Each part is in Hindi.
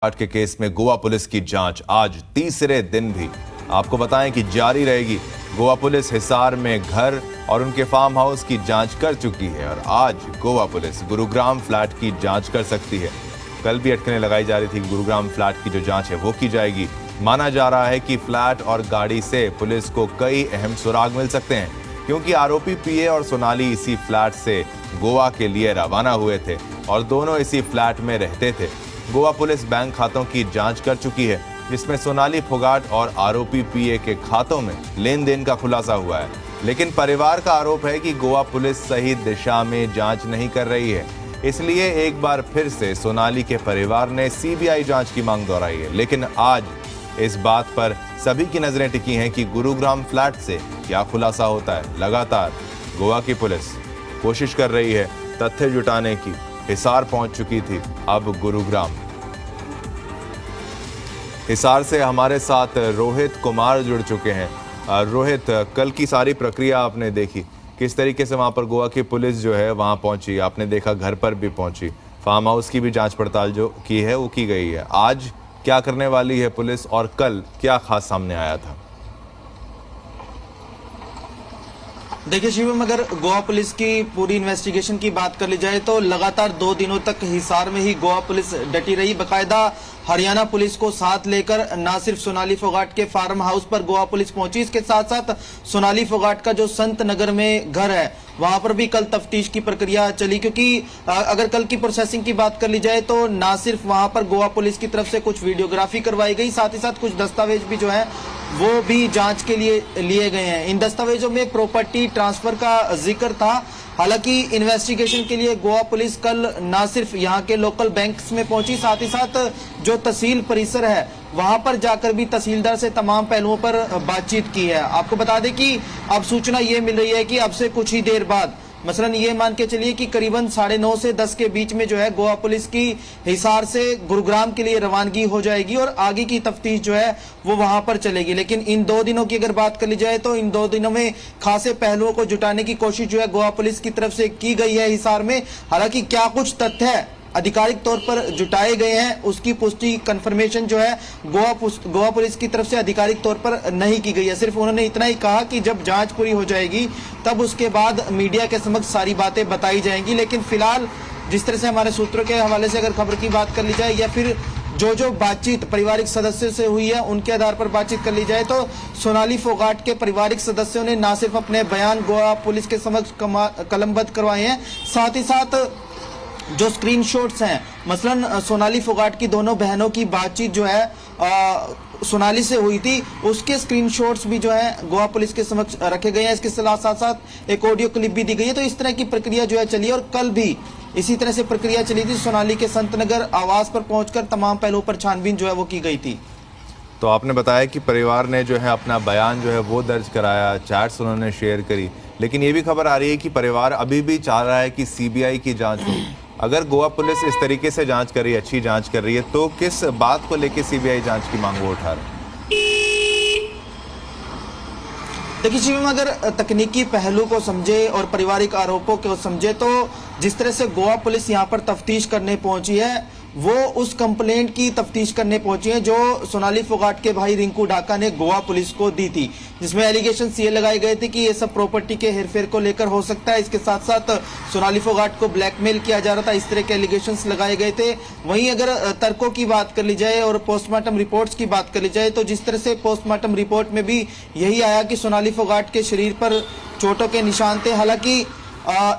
के केस में गोवा पुलिस की जांच आज तीसरे दिन भी आपको बताएं कि जारी रहेगी। गोवा पुलिस हिसार में घर और उनके फार्म हाउस की जांच कर चुकी है और आज गोवा पुलिस गुरुग्राम फ्लैट की जांच कर सकती है। कल भी अटकलें लगाई जा रही थी। गुरुग्राम फ्लैट की जो जांच है वो की जाएगी। माना जा रहा है कि फ्लैट और गाड़ी से पुलिस को कई अहम सुराग मिल सकते हैं, क्योंकि आरोपी पीए और सोनाली इसी फ्लैट से गोवा के लिए रवाना हुए थे और दोनों इसी फ्लैट में रहते थे। गोवा पुलिस बैंक खातों की जांच कर चुकी है, जिसमें सोनाली फोगाट और आरोपी पीए के खातों में लेन देन का खुलासा हुआ है। लेकिन परिवार का आरोप है कि गोवा पुलिस सही दिशा में जांच नहीं कर रही है, इसलिए एक बार फिर से सोनाली के परिवार ने सीबीआई जांच की मांग दोहराई है। लेकिन आज इस बात पर सभी की नजरें टिकी हैं कि गुरुग्राम फ्लैट से क्या खुलासा होता है। लगातार गोवा की पुलिस कोशिश कर रही है तथ्य जुटाने की। हिसार पहुंच चुकी थी, अब गुरुग्राम। हिसार से हमारे साथ रोहित कुमार जुड़ चुके हैं। रोहित, कल की सारी प्रक्रिया आपने देखी, किस तरीके से वहां पर गोवा की पुलिस जो है वहां पहुंची, आपने देखा घर पर भी पहुंची, फार्म हाउस की भी जांच पड़ताल जो की है वो की गई है। आज क्या करने वाली है पुलिस और कल क्या खास सामने आया था? देखिए शिवम, अगर गोवा पुलिस की पूरी इन्वेस्टिगेशन की बात कर ली जाए तो लगातार 2 दिनों तक हिसार में ही गोवा पुलिस डटी रही। बकायदा हरियाणा पुलिस को साथ लेकर न सिर्फ सोनाली फोगाट के फार्म हाउस पर गोवा पुलिस पहुंची, इसके साथ साथ सोनाली फोगाट का जो संत नगर में घर है वहां पर भी कल तफ्तीश की प्रक्रिया चली। क्योंकि अगर कल की प्रोसेसिंग की बात कर ली जाए तो ना सिर्फ वहां पर गोवा पुलिस की तरफ से कुछ वीडियोग्राफी करवाई गई, साथ ही साथ कुछ दस्तावेज भी जो है वो भी जांच के लिए लिए गए हैं। इन दस्तावेजों में प्रॉपर्टी ट्रांसफर का जिक्र था। हालांकि इन्वेस्टिगेशन के लिए गोवा पुलिस कल ना सिर्फ यहाँ के लोकल बैंक्स में पहुंची, साथ ही साथ जो तहसील परिसर है वहां पर जाकर भी तहसीलदार से तमाम पहलुओं पर बातचीत की है। आपको बता दें कि अब सूचना ये मिल रही है कि अब से कुछ ही देर बाद, मसलन ये मान के चलिए कि करीबन 9:30 से 10 के बीच में जो है गोवा पुलिस की हिसार से गुरुग्राम के लिए रवानगी हो जाएगी और आगे की तफ्तीश जो है वो वहां पर चलेगी। लेकिन इन 2 दिनों की अगर बात कर ली जाए तो इन 2 दिनों में खासे पहलुओं को जुटाने की कोशिश जो है गोवा पुलिस की तरफ से की गई है हिसार में। हालांकि क्या कुछ तथ्य आधिकारिक तौर पर जुटाए गए हैं उसकी पुष्टि कंफर्मेशन जो है गोवा पुलिस की तरफ से आधिकारिक तौर पर नहीं की गई है। सिर्फ उन्होंने इतना ही कहा कि जब जांच पूरी हो जाएगी तब उसके बाद मीडिया के समक्ष सारी बातें बताई जाएंगी। लेकिन फिलहाल जिस तरह से हमारे सूत्रों के हवाले से अगर खबर की बात कर ली जाए या फिर जो बातचीत पारिवारिक सदस्यों से हुई है उनके आधार पर बातचीत कर ली जाए तो सोनाली फोगाट के पारिवारिक सदस्यों ने न सिर्फ अपने बयान गोवा पुलिस के समक्ष कलमबद्ध करवाए हैं, साथ ही साथ जो स्क्रीनशॉट्स हैं, मसलन सोनाली फोगाट की दोनों बहनों की बातचीत जो है सोनाली से हुई थी, उसके स्क्रीनशॉट्स भी जो है गोवा पुलिस के समक्ष रखे गए हैं। इसके साथ साथ एक ऑडियो क्लिप भी दी गई है। तो इस तरह की प्रक्रिया जो है चली और कल भी इसी तरह से प्रक्रिया चली थी। सोनाली के संतनगर आवास पर पहुंचकर तमाम पहलुओं पर छानबीन जो है वो की गई थी। तो आपने बताया कि परिवार ने जो है अपना बयान जो है वो दर्ज कराया, चैट्स उन्होंने शेयर करी, लेकिन ये भी खबर आ रही है कि परिवार अभी भी चाह रहा है कि सीबीआई की जांच हो। अगर गोवा पुलिस इस तरीके से जांच कर रही है, अच्छी जांच कर रही है, तो किस बात को लेकर सीबीआई जांच की मांग वो उठा रहे हैं? देखिए शिवम, अगर तकनीकी पहलू को समझे और पारिवारिक आरोपों को समझे तो जिस तरह से गोवा पुलिस यहाँ पर तफ्तीश करने पहुंची है वो उस कंप्लेंट की तफ्तीश करने पहुंची है जो सोनाली फोगाट के भाई रिंकू डाका ने गोवा पुलिस को दी थी, जिसमें एलिगेशन ये लगाए गए थे कि ये सब प्रॉपर्टी के हेरफेर को लेकर हो सकता है। इसके साथ साथ सोनाली फोगाट को ब्लैकमेल किया जा रहा था, इस तरह के एलिगेशंस लगाए गए थे। वहीं अगर तर्कों की बात कर ली जाए और पोस्टमार्टम रिपोर्ट्स की बात कर ली जाए तो जिस तरह से पोस्टमार्टम रिपोर्ट में भी यही आया कि सोनाली फोगाट के शरीर पर चोटों के निशान थे। हालांकि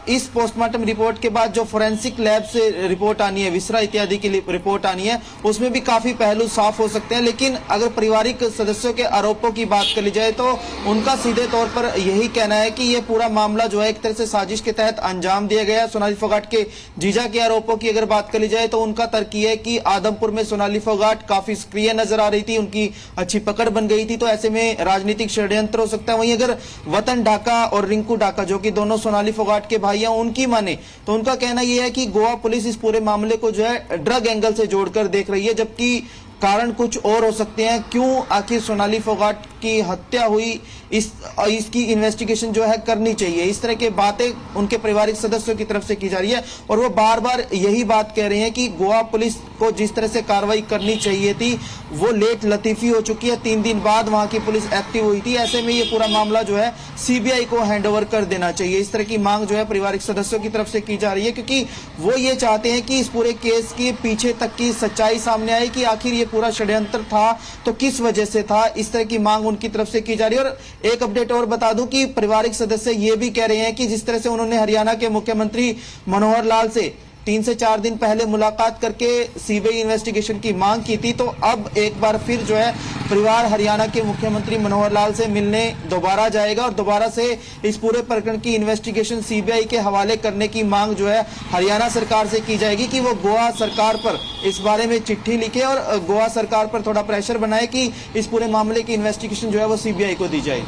इस पोस्टमार्टम रिपोर्ट के बाद जो फोरेंसिक लैब से रिपोर्ट आनी है, विसरा इत्यादि की रिपोर्ट आनी है, उसमें भी काफी पहलू साफ हो सकते हैं। लेकिन अगर पारिवारिक सदस्यों के आरोपों की बात कर ली जाए तो उनका सीधे तौर पर यही कहना है कि ये पूरा मामला जो है एक तरह से साजिश के तहत अंजाम दिया गया। सोनाली फोगाट के जीजा के आरोपों की अगर बात कर ली जाए तो उनका तर्क ये है कि आदमपुर में सोनाली फोगाट काफी सक्रिय नजर आ रही थी, उनकी अच्छी पकड़ बन गई थी, तो ऐसे में राजनीतिक षड्यंत्र हो सकता है। वहीं अगर वतन ढाका और रिंकू ढाका जो कि दोनों सोनाली फोगाट के भाई हैं उनकी माने तो उनका कहना यह है कि गोवा पुलिस इस पूरे मामले को जो है ड्रग एंगल से जोड़कर देख रही है, जबकि कारण कुछ और हो सकते हैं। क्यों आखिर सोनाली फोगाट की हत्या हुई, इसकी इन्वेस्टिगेशन जो है करनी चाहिए। इस तरह की बातें उनके पारिवारिक सदस्यों की तरफ से की जा रही है और वो बार बार यही बात कह रहे हैं कि गोवा पुलिस को जिस तरह से कार्रवाई करनी चाहिए थी वो लेट लतीफी हो चुकी है। 3 दिन बाद वहां की पुलिस एक्टिव हुई थी, ऐसे में ये पूरा मामला जो है सीबीआई को हैंडओवर कर देना चाहिए। इस तरह की मांग जो है पारिवारिक सदस्यों की तरफ से की जा रही है, क्योंकि वो ये चाहते हैं कि इस पूरे केस के पीछे तक की सच्चाई सामने आए कि आखिर ये पूरा षड्यंत्र था तो किस वजह से था। इस तरह की मांग उनकी तरफ से की जा रही है। और एक अपडेट और बता दूं कि पारिवारिक सदस्य ये भी कह रहे हैं कि जिस तरह से उन्होंने हरियाणा के मुख्यमंत्री मनोहर लाल से 3 से 4 दिन पहले मुलाकात करके सीबीआई इन्वेस्टिगेशन की मांग की थी, तो अब एक बार फिर जो है परिवार हरियाणा के मुख्यमंत्री मनोहर लाल से मिलने दोबारा जाएगा और दोबारा से इस पूरे प्रकरण की इन्वेस्टिगेशन सीबीआई के हवाले करने की मांग जो है हरियाणा सरकार से की जाएगी कि वो गोवा सरकार पर इस बारे में चिट्ठी लिखे और गोवा सरकार पर थोड़ा प्रेशर बनाए कि इस पूरे मामले की इन्वेस्टिगेशन जो है वो सीबीआई को दी जाए।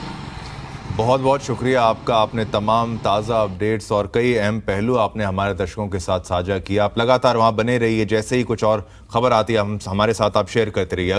बहुत बहुत शुक्रिया आपका, आपने तमाम ताज़ा अपडेट्स और कई अहम पहलू आपने हमारे दर्शकों के साथ साझा किया। आप लगातार वहां बने रहिए, जैसे ही कुछ और खबर आती है हम हमारे साथ आप शेयर करते रहिए।